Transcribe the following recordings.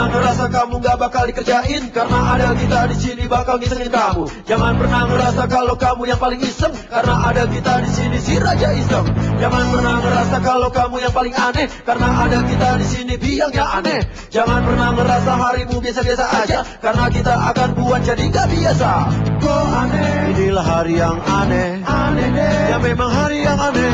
pernah ngerasa kamu gak bakal dikerjain, karena ada kita di sini bakal ngisengin kamu. Jangan pernah ngerasa kalau kamu yang paling iseng, karena ada kita di sini si raja iseng. Jangan pernah ngerasa kalau kamu yang paling aneh, karena ada kita di sini biangnya aneh. Jangan pernah ngerasa harimu biasa-biasa aja, karena kita akan buat jadi gak biasa. Kok aneh? Inilah hari yang aneh, aneh deh. Ya memang hari yang aneh.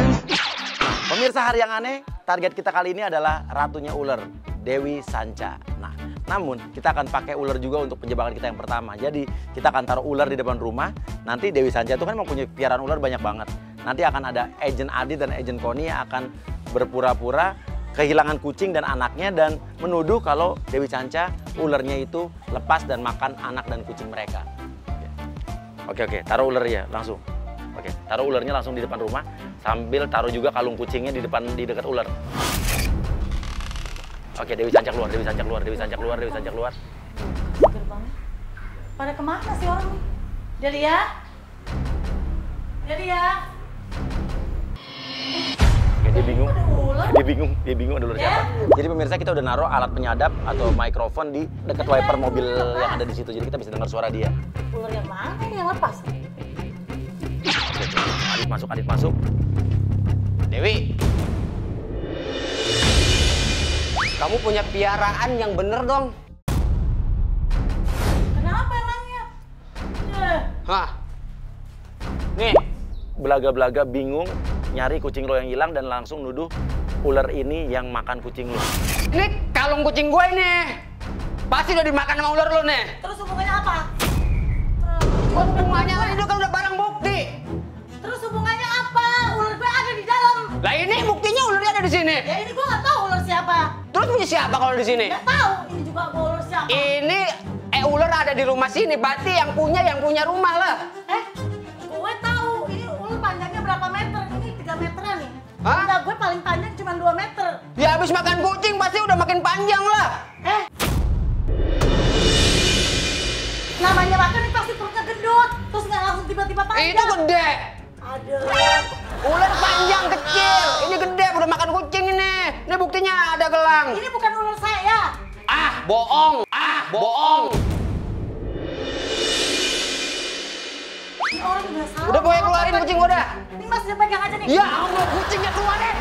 Pemirsa, hari yang aneh, target kita kali ini adalah ratunya ular, Dewi Sanca. Nah, namun kita akan pakai ular juga untuk penjebakan kita yang pertama. Jadi kita akan taruh ular di depan rumah. Nanti Dewi Sanca itu kan mempunyai piaraan ular banyak banget. Nanti akan ada Agent Adit dan Agent Koni yang akan berpura-pura kehilangan kucing dan anaknya dan menuduh kalau Dewi Sanca ularnya itu lepas dan makan anak dan kucing mereka. Oke, taruh ular ya langsung. Oke, taruh ularnya langsung di depan rumah sambil taruh juga kalung kucingnya di dekat ular. Oke, Dewi Sanca keluar, Dewi Sanca keluar, Dewi Sanca keluar, Dewi Sanca keluar. Gerbangnya. Pada kemana sih orang nih? Delia? Delia? Oke, dia bingung. Dia bingung ada ular siapa. Jadi pemirsa, kita udah naruh alat penyadap atau mikrofon di dekat wiper mobil yang ada di situ. Jadi kita bisa dengar suara dia. Ular yang mana ini yang lepas? Adit masuk. Dewi. Kamu punya piaraan yang bener dong. Kenapa emangnya? Hah? Nih. Belaga-belaga bingung nyari kucing lo yang hilang dan langsung nuduh ular ini yang makan kucing lo. Ini kalung kucing gue ini. Pasti udah dimakan sama ular lo nih. Terus hubungannya apa? Hubungannya kan itu kan udah barang bukti. Terus hubungannya apa? Ular gue ada di dalam. Lah ini buktinya ularnya ada di sini. Ya ini gue nggak tahu ular siapa. Terus punya siapa kalau di sini? Nggak tahu. Ini juga gue ular siapa. Ini ular ada di rumah sini. Berarti yang punya rumah lah. Gue tahu. Ini ular panjangnya berapa meter? Ini 3 meteran nih. Hah? Udah gue paling panjang cuma 2 meter. Ya habis makan kucing pasti udah makin panjang lah. Namanya makan ini pasti perutnya gendut. Terus nggak langsung tiba-tiba panjang. Itu gede. Aduh. Ular panjang kecil. Ini gede udah makan kucing ini. Ini buktinya ada gelang. Ini bukan ular saya. Bohong. Ini orang udah salah. Udah pokoknya keluarin kucing gua dah. Ini Mas udah pegang aja nih. Ya Allah, kucingnya keluarin.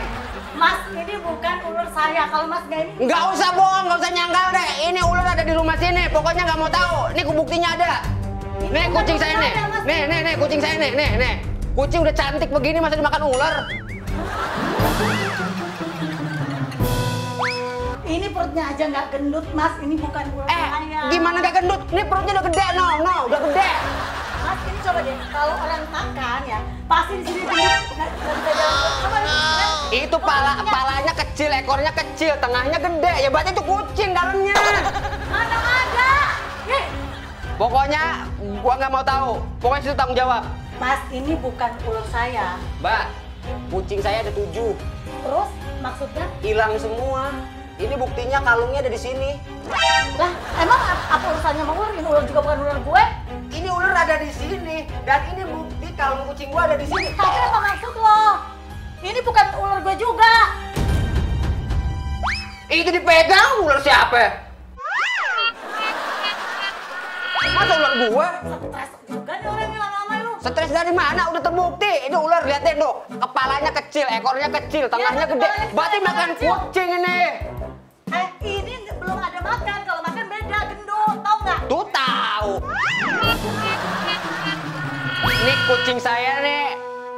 Mas, ini bukan ular saya. Kalau Mas nggak ini. Nggak usah bohong, nggak usah nyangkal deh. Ini ular ada di rumah sini. Pokoknya nggak mau tahu. Ini buktinya ada. Nih kucing saya nih. Nih kucing saya nih. Kucing udah cantik begini masa dimakan ular. Ini perutnya aja nggak gendut, Mas. Ini bukan ular saya. Gimana nggak gendut? Ini perutnya udah gede, udah gede. Mas, ini coba deh. Kalau orang makan ya, pasti di sini gendut. Nggak bisa jalan. Coba deh. Itu palanya kecil, ekornya kecil, tengahnya gede. Ya berarti itu kucing dalamnya. Mana ada? Nih. Pokoknya gua nggak mau tahu. Pokoknya situ tanggung jawab. Mas, ini bukan ular saya. Mbak, kucing saya ada 7. Terus maksudnya? Hilang semua. Ini buktinya kalungnya ada di sini. Lah, emang apa urusannya sama ular? Ini ular juga bukan ular gue. Ini ular ada di sini dan ini bukti kalung kucing gua ada di sini. Tapi apa maksud lo? Ini bukan ular gue juga. Itu dipegang ular siapa? Masa ular gua? Stres juga nih orang yang lama-lama lu. Stres dari mana? Udah terbukti. Ini ular liatin tuh. Kepalanya kecil, ekornya kecil, tengahnya gede. Berarti makan kucing ini. Ini belum ada makan. Kalau makan beda, gendut. Tahu nggak? Tuh tahu. Ini kucing saya nih,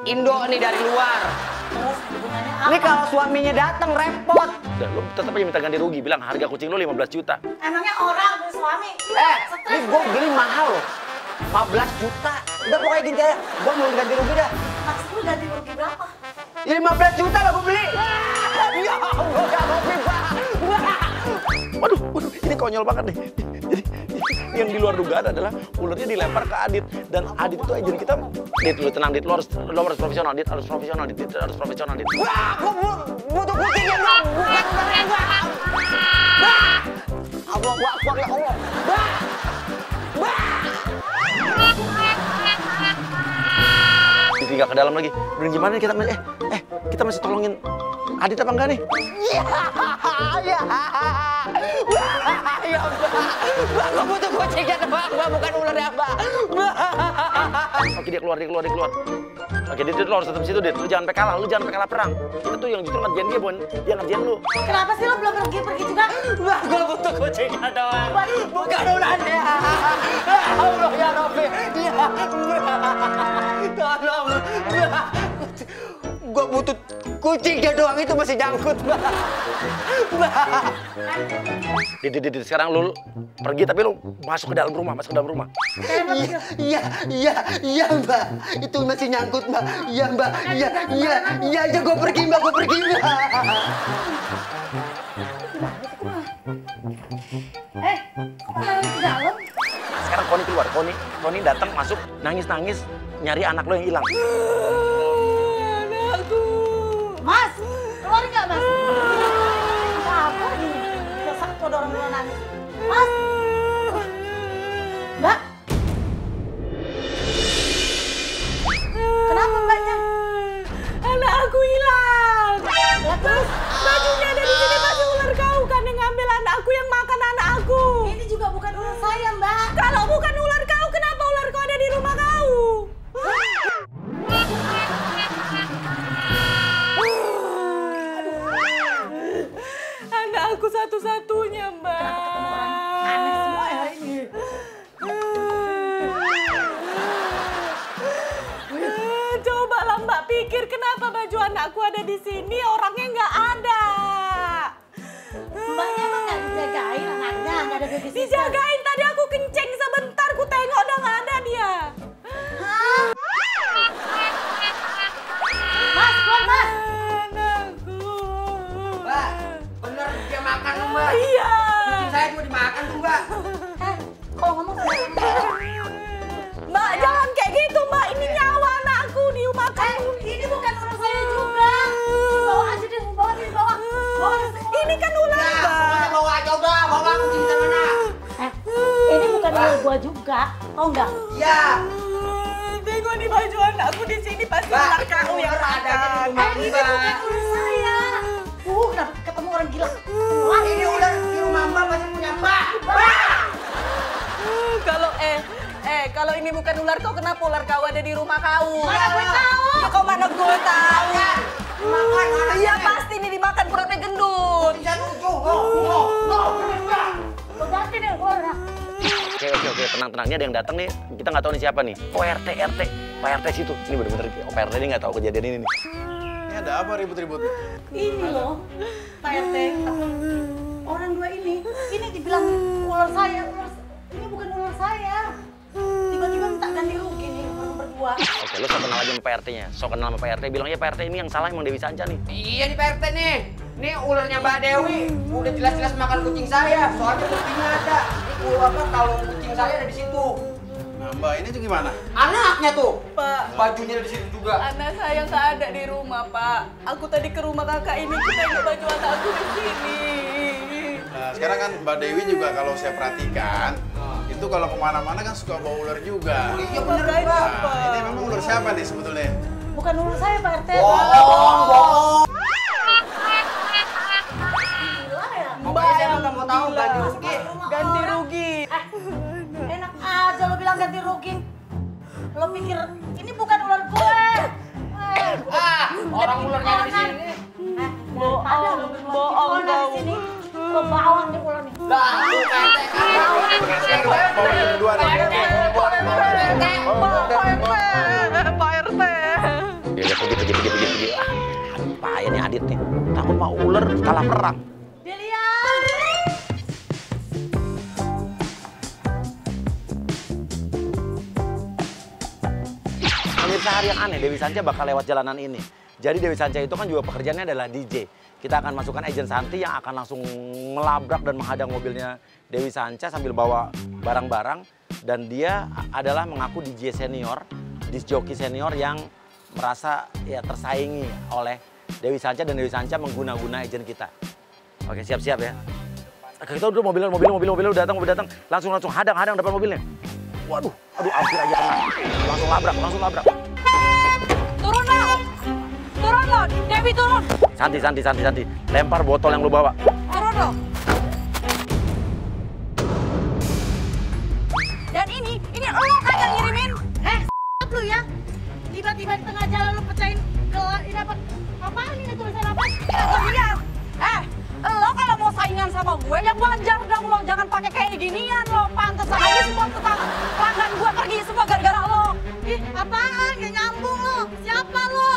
Indo nih dari luar. Terus hubungannya apa? Ini kalau suaminya datang repot. Udah, lo tetap aja minta ganti rugi. Bilang harga kucing lo 15 juta. Emangnya orang beli suami? Ini gue beli mahal loh. 15 juta. Udah pokoknya gini aja. Gue mau ganti rugi dah. Maksud lu ganti rugi berapa? 15 juta lah gue beli. Ya Allah, gak mau beli. Waduh, ini konyol banget nih. Jadi yang di luar dugaan adalah ularnya dilempar ke Adit dan Adit itu agen kita. Dit, lu tenang, Dit, lo harus profesional, Dit, harus profesional, Dit, harus profesional, Dit. Wah, gue butuh kucing yang bukan ularnya gue. Allah, Akbar ya Allah. Ditinggal ke dalam lagi. Udah gimana nih kita kita masih tolongin Adit apa enggak nih? Iya, iya, Mbak. Mbak, gue butuh kucingnya doang, Mbak, bukan ularnya, Mbak. Oke, dia keluar. Oke, Dit, lu harus tetap situ, Dit. Lu jangan sampai kalah, perang. Kita tuh yang justru ngerjain dia, dia ngerjain lu. Kenapa sih lo belum pergi juga? Mbak, gue butuh kucingnya doang, bukan ularnya. Allah ya Rabbi, ya tolong, Mbak. Gue butuh kucingnya doang, itu masih nyangkut, Mbak. Dit, sekarang lu pergi tapi lu masuk ke dalam rumah, Iya, Mbak. Itu masih nyangkut, Mbak. Iya, Mbak. Iya, gue pergi, Mbak. Kok malah di dalam? Sekarang Koni keluar, Koni datang masuk nangis nyari anak lo yang hilang. Anakku. Mas, keluar nggak Mas? Apa ini? Besok tuh ada orang yang nangis. Mas, Mbak. Kenapa Mbaknya? Anak aku hilang. Ya terus? Bajunya ada di sini, pasti ular kau kan yang ngambil anakku, yang makan anak aku. Ini juga bukan urusan saya Mbak. Kalau bukan ular kau, kenapa ular kau ada di rumah kau? Anak aku satu-satunya, Mbak. Aneh semua ya ini. Cobalah Mbak pikir kenapa baju anakku ada di sini, orangnya nggak ada. Mbaknya emang nggak dijagain anaknya, nggak ada babysitter. Dijagain, tadi aku kenceng sebentar, ku tengok udah nggak ada dia. Hah? Mas, keluar Mas. Anakku. Mbak, bener dia makan, Mbak. Iya. Kucing saya juga dimakan tuh, Mbak. Kalau ngomong sama Mbak, jangan kayak gitu, Mbak. Ini nyawa anakku dimakan. ini bukan urusan saya juga. Bawa aja deh, bawa semua. Ini kan ular, Nah, Mbak. pokoknya bawa aja udah, bawa kucing kita mana? Ini bukan ular gua juga, tau nggak? Iya. Tengok di baju anakku di sini pasti Mbak, ular kau yang ular ada di makan. rumah. Ini bukan ular saya. Kenapa ketemu orang gila? Wah, Ini ular di rumah Mbak pasti punya Mbak. Kalau ini bukan ular kau, kenapa ular kau ada di rumah kau? Mana gue tahu? Ya kau mana gue tahu? Makan anaknya. Iya pasti ini dimakan perutnya gendut. Kucing saya lucu. Lo ganti deh ular. Oke, tenang. Ini ada yang datang nih. Kita nggak tahu nih siapa nih. Oh, RT. Pak RT situ. Ini bener-bener Pak RT ini nggak tahu kejadian ini nih. Ini ada apa ribut-ribut? Ini loh, Pak RT. Orang dua ini dibilang ular saya. Ini bukan ular saya. Tiba-tiba minta ganti rugi nih orang berdua. Oke, lo sok kenal aja sama Pak RT-nya. Sok kenal sama Pak RT. Bilang ya Pak RT ini yang salah emang Dewi Sanca nih. Iya nih Pak RT nih. Ini ularnya Mbak Dewi. Udah jelas-jelas makan kucing saya. Soalnya buktinya ada. Ini kalau kucing saya ada di situ. Nah, Mbak ini tuh gimana? Anaknya tuh. Pak, Bajunya ada di situ juga. anak saya nggak ada di rumah, Pak. Aku tadi ke rumah kakak ini, kita tengok baju anakku di sini. Nah, sekarang kan Mbak Dewi juga kalau saya perhatikan, itu kalau kemana-mana kan suka bawa ular juga. Iya bener Makanya, Pak. Pak. Nah, ini memang ular siapa nih sebetulnya? Bukan ular saya Pak RT. Bohong. Gila ya. Pokoknya saya nggak mau tahu ganti rugi. Ganti rugi. Enak aja lo bilang ganti rugi. Lo pikir ini bukan ular gue. Orang ularnya ada di sini. Ada lo bohong di sini. Lo bawa nih ular nih. Lah, tuh Pak RT kan. Bawa yang kedua nih. Pak RT. Dia pergi. Payah nih Adit nih. Takut mau ular kalah perang. Delia. Pemirsa hari yang aneh, Dewi Sanca bakal lewat jalanan ini. Jadi Dewi Sanca itu kan juga pekerjaannya adalah DJ. Kita akan masukkan agent Santi yang akan langsung melabrak dan menghadang mobilnya Dewi Sanca sambil bawa barang-barang. Dan dia adalah mengaku DJ senior, disc jockey senior yang merasa ya tersaingi oleh Dewi Sanca dan Dewi Sanca mengguna-guna agent kita. Oke, siap-siap ya. Kita udah mobil udah datang. Langsung hadang depan mobilnya. Waduh, hampir aja kena. Langsung labrak. Turun lo, Dewi turun. Santi. Lempar botol yang lu bawa. Turun lo. Dan ini lo kan yang ngirimin. Lu ya. Tiba-tiba di tengah jalan lo pecahin gelas ini apa? Apaan ini tulisan apa? Lihat. Lo kalau mau saingan sama gue yang wajar dong lo, jangan pakai kayak ginian lo. Pantesan aja semua pelanggan gue pergi semua gara-gara lo. Ih, apaan? Gak nyambung lo. Siapa lo?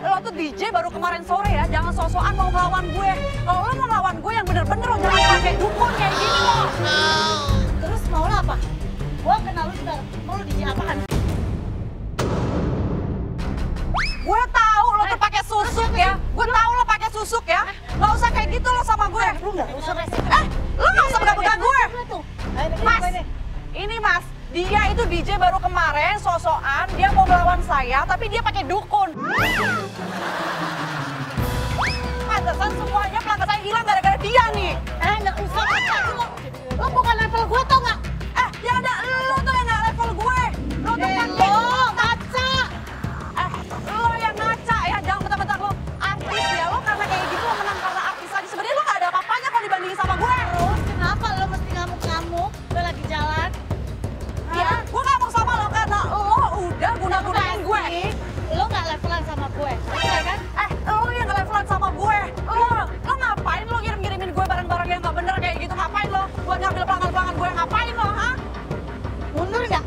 Lo tuh DJ baru kemarin sore ya, jangan sok-sokan mau ngelawan gue. Kalau lo mau ngelawan gue yang bener-bener lo jangan pakai dukun kayak gini lo. Terus mau lo apa? Gue kenal lo juga, mau lo DJ apaan? Gue tahu lo tuh pakai susuk ya. Gue tahu lo pakai susuk ya. Gak usah kayak gitu lo sama gue. Lo nggak usah lo nggak usah pegang gue. Mas, ini mas, dia itu DJ baru kemarin sok-sokan dia mau melawan saya, tapi dia pakai dukun. Pantesan semuanya pelanggan saya hilang gara-gara dia nih. Nggak usah kaca lo. Lo bukan level gue tau nggak? Yang ada lo tuh yang nggak level gue. Lo tuh pakai kaca. Lo yang ngaca ya, jangan bentar-bentar lo artis ya. Lo karena kayak gini lo menang karena artis aja. Sebenarnya lo nggak ada apa-apanya kalau dibandingin sama gue. Terus kenapa lo mesti ngamuk-ngamuk? Lo lagi jalan. Ya, gue ngomong sama lo karena lo udah guna-gunain gue. Lo nggak levelan sama gue, ya kan? Lo yang nggak levelan sama gue. Lo ngapain lo ngirim-ngirimin gue barang-barang yang nggak bener kayak gitu? Ngapain lo? Buat ngambil pelanggan-pelanggan gue, ngapain lo, ha? Mundur nggak?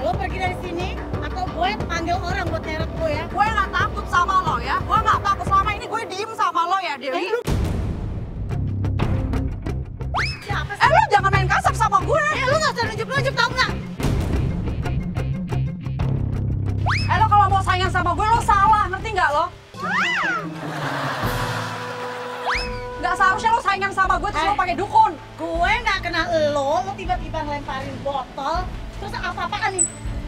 Lo pergi dari sini atau gue panggil orang buat nyeret lo ya? Gue nggak takut sama lo ya. Gue nggak takut, selama ini gue diem sama lo ya, Dewi. Lo jangan main kasar sama gue. Lo nggak usah nunjuk-nunjuk, tau nggak? Lo kalau mau saingan sama gue, lo salah, ngerti nggak lo? Nggak seharusnya lo saingan sama gue terus lo pakai dukun. Gue nggak kenal lo tiba-tiba ngelemparin botol, terus apa-apaan nih?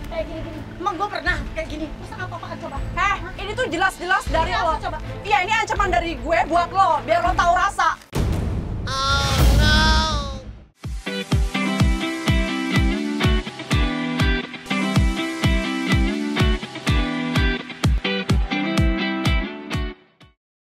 Kayak gini-gini. Emang gue pernah kayak gini? Terus apa-apaan coba? Ini tuh jelas-jelas dari lo. Coba. Iya, ini ancaman dari gue buat lo, biar lo tahu rasa.